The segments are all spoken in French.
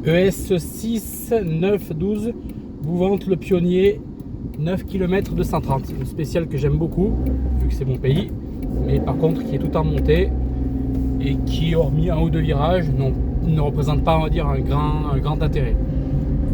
ES 6 9 12 Bouvante le Pionnier, 9 km 230. Une spéciale que j'aime beaucoup vu que c'est mon pays, mais par contre qui est tout en montée et qui, hormis un ou deux virages, ne représente pas, on va dire, un grand intérêt.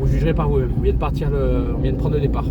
Vous jugerez par vous-même. On vient de prendre le départ.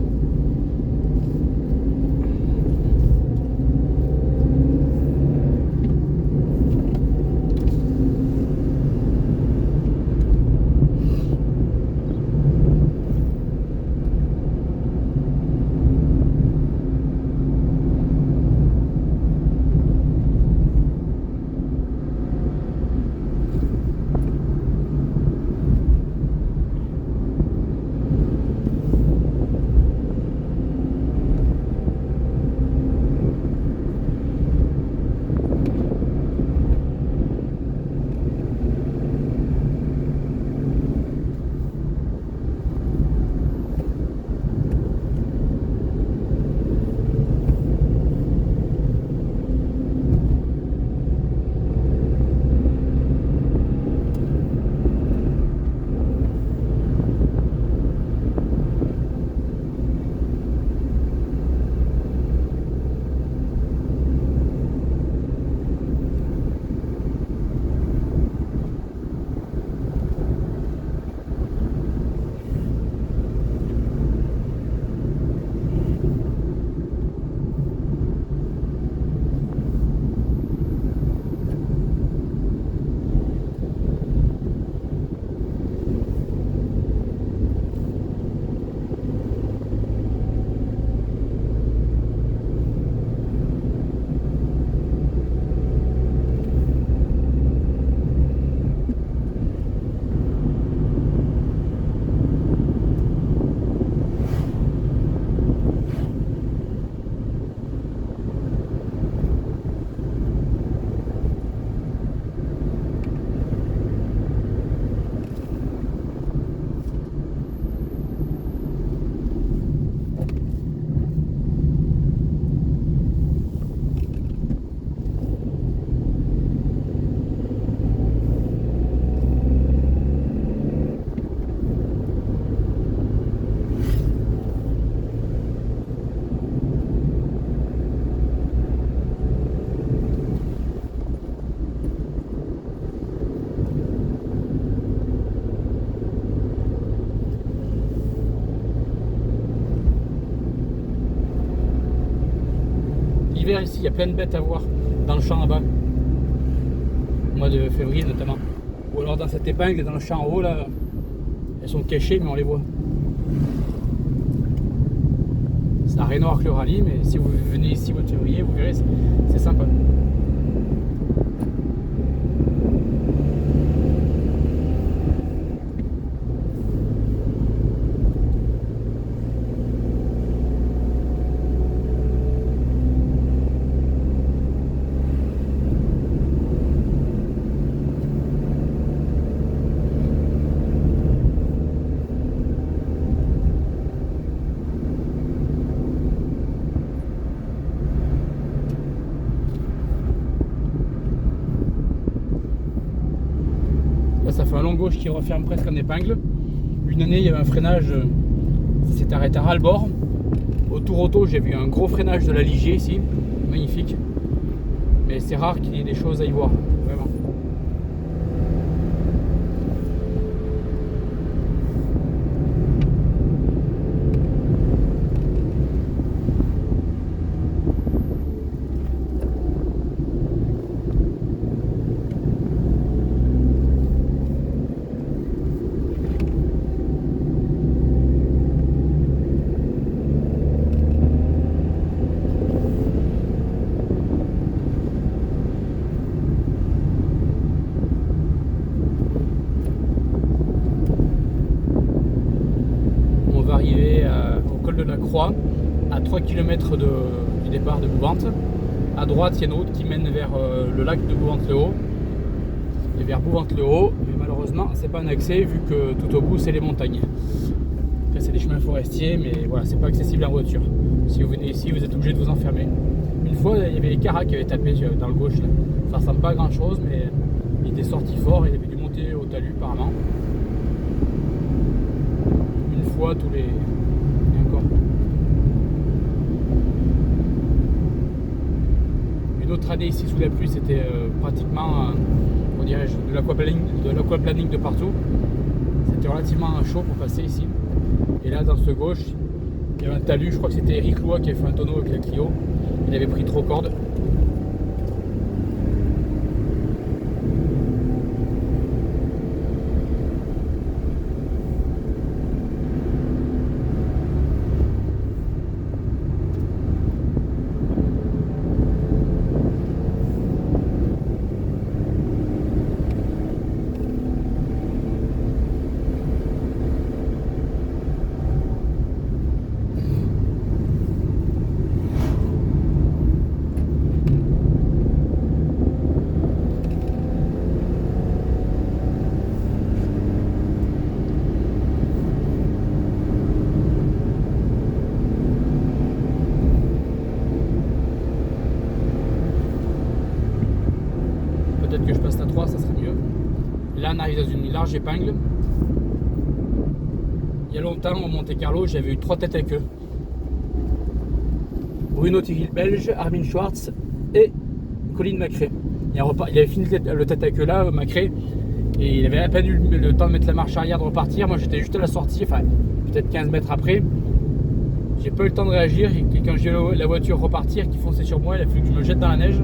L'hiver ici, il y a plein de bêtes à voir dans le champ là-bas, au mois de février notamment. Ou alors dans cette épingle, dans le champ en haut là, elles sont cachées mais on les voit. Ça n'a rien à voir avec le rallye, mais si vous venez ici au mois de février, vous verrez, c'est sympa. Ça fait un long gauche qui referme presque en épingle. Une année, il y avait un freinage, ça s'est arrêté à ras-le-bord. Au tour auto, j'ai vu un gros freinage de la Ligier ici, magnifique. Mais c'est rare qu'il y ait des choses à y voir, vraiment. Au col de la Croix, à 3 km du départ de Bouvante. À droite, il y a une route qui mène vers le lac de Bouvante-le-Haut et vers Bouvante-le-Haut, mais malheureusement, c'est pas un accès vu que tout au bout, c'est les montagnes. Après, c'est des chemins forestiers, mais voilà, c'est pas accessible en voiture. Si vous venez ici, vous êtes obligé de vous enfermer. Une fois, il y avait les Caras qui avaient tapé dans le gauche. Là. Ça ressemble pas à grand chose, mais il était sorti fort, il avait dû monter au talus apparemment. fois tous les... Et encore. Une autre année ici sous la pluie, c'était pratiquement, on dirait, de l'aquaplaning de partout. C'était relativement chaud pour passer ici. Et là, dans ce gauche, il y avait un talus. Je crois que c'était Eric Loua qui avait fait un tonneau avec la Clio. Il avait pris trop corde. Peut-être que je passe la 3, ça serait mieux. Là, on arrive dans une large épingle. Il y a longtemps, au Monte Carlo, j'avais eu 3 têtes à queue. Bruno Tigil belge, Armin Schwartz et Colin McRae. Il avait fini le tête à queue là, McRae, et il avait à peine eu le temps de mettre la marche arrière, de repartir. Moi, j'étais juste à la sortie, enfin, peut-être 15 mètres après. J'ai pas eu le temps de réagir, et quand j'ai vu la voiture repartir, qui fonçait sur moi, il a fallu que je me jette dans la neige.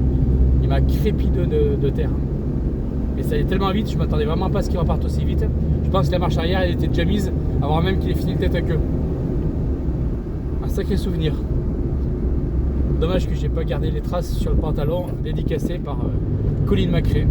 Il m'a crépi de terre. Et ça allait tellement vite, je m'attendais vraiment pas à ce qu'il reparte aussi vite. Je pense que la marche arrière, elle était déjà mise avant même qu'il ait fini le tête à queue. Un sacré souvenir. Dommage que j'ai pas gardé les traces sur le pantalon dédicacé par Colin McRae.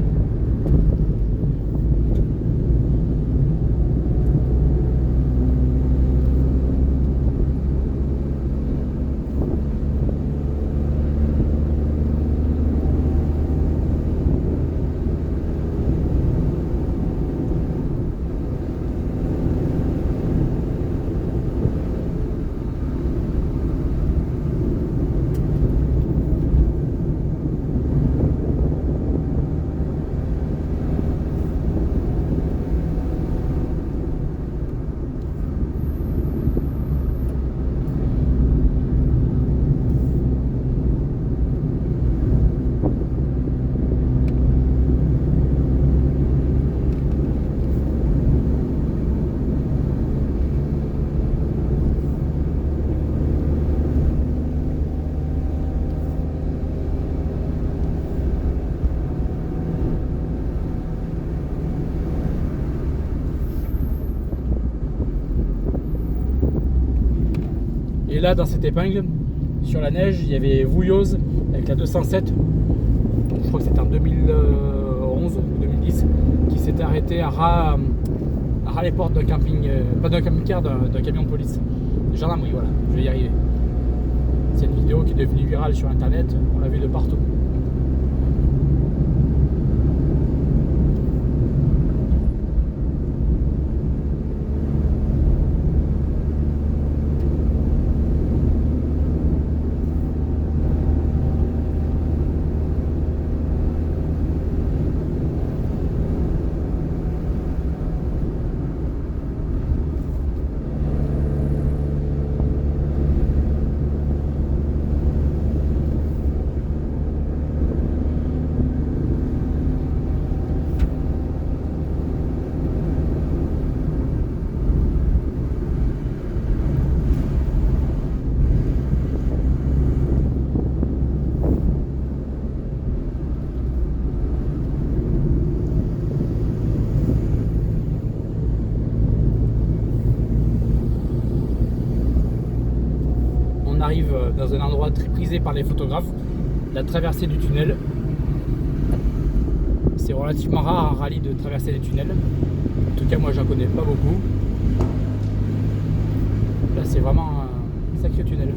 Et là, dans cette épingle, sur la neige, il y avait Vouilloz avec la 207. Je crois que c'était en 2011 ou 2010, qui s'était arrêté à ras les portes d'un camping, pas d'un camping-car, d'un camion de police. Gendarmerie, voilà, je vais y arriver. C'est une vidéo qui est devenue virale sur internet, on l'a vu de partout. Arrive dans un endroit très prisé par les photographes, la traversée du tunnel. C'est relativement rare en rallye de traverser les tunnels. En tout cas, moi, j'en connais pas beaucoup. Là, c'est vraiment un sacré tunnel.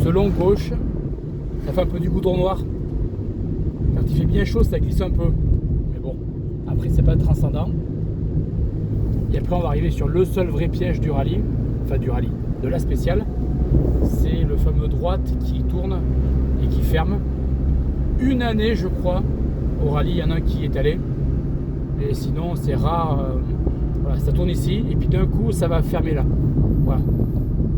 Selon gauche, ça fait un peu du goudron noir. Quand il fait bien chaud, ça glisse un peu. Mais bon, après, c'est pas transcendant. Et après, on va arriver sur le seul vrai piège du rallye. Enfin, du rallye, de la spéciale. C'est le fameux droite qui tourne et qui ferme. Une année, je crois, au rallye, il y en a un qui est allé. Et sinon, c'est rare. Voilà, ça tourne ici. Et puis d'un coup, ça va fermer là. Voilà.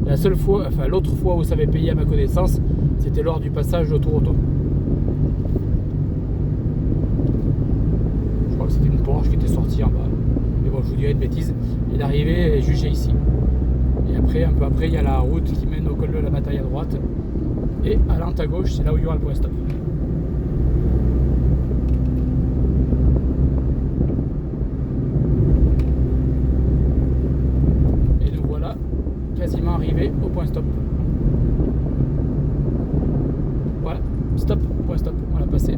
La seule fois, enfin l'autre fois où ça avait payé à ma connaissance, c'était lors du passage de tour auto. Je crois que c'était une Porsche qui était sortie en bas. Mais bon, je vous dirais une bêtise. Et l'arrivée est jugée ici. Et après, un peu après, il y a la route qui mène au col de la Bataille à droite. Et à l'ente à gauche, c'est là où il y aura le point stop. Et nous voilà quasiment arrivés au point stop. Voilà, stop, point stop, on l'a passé.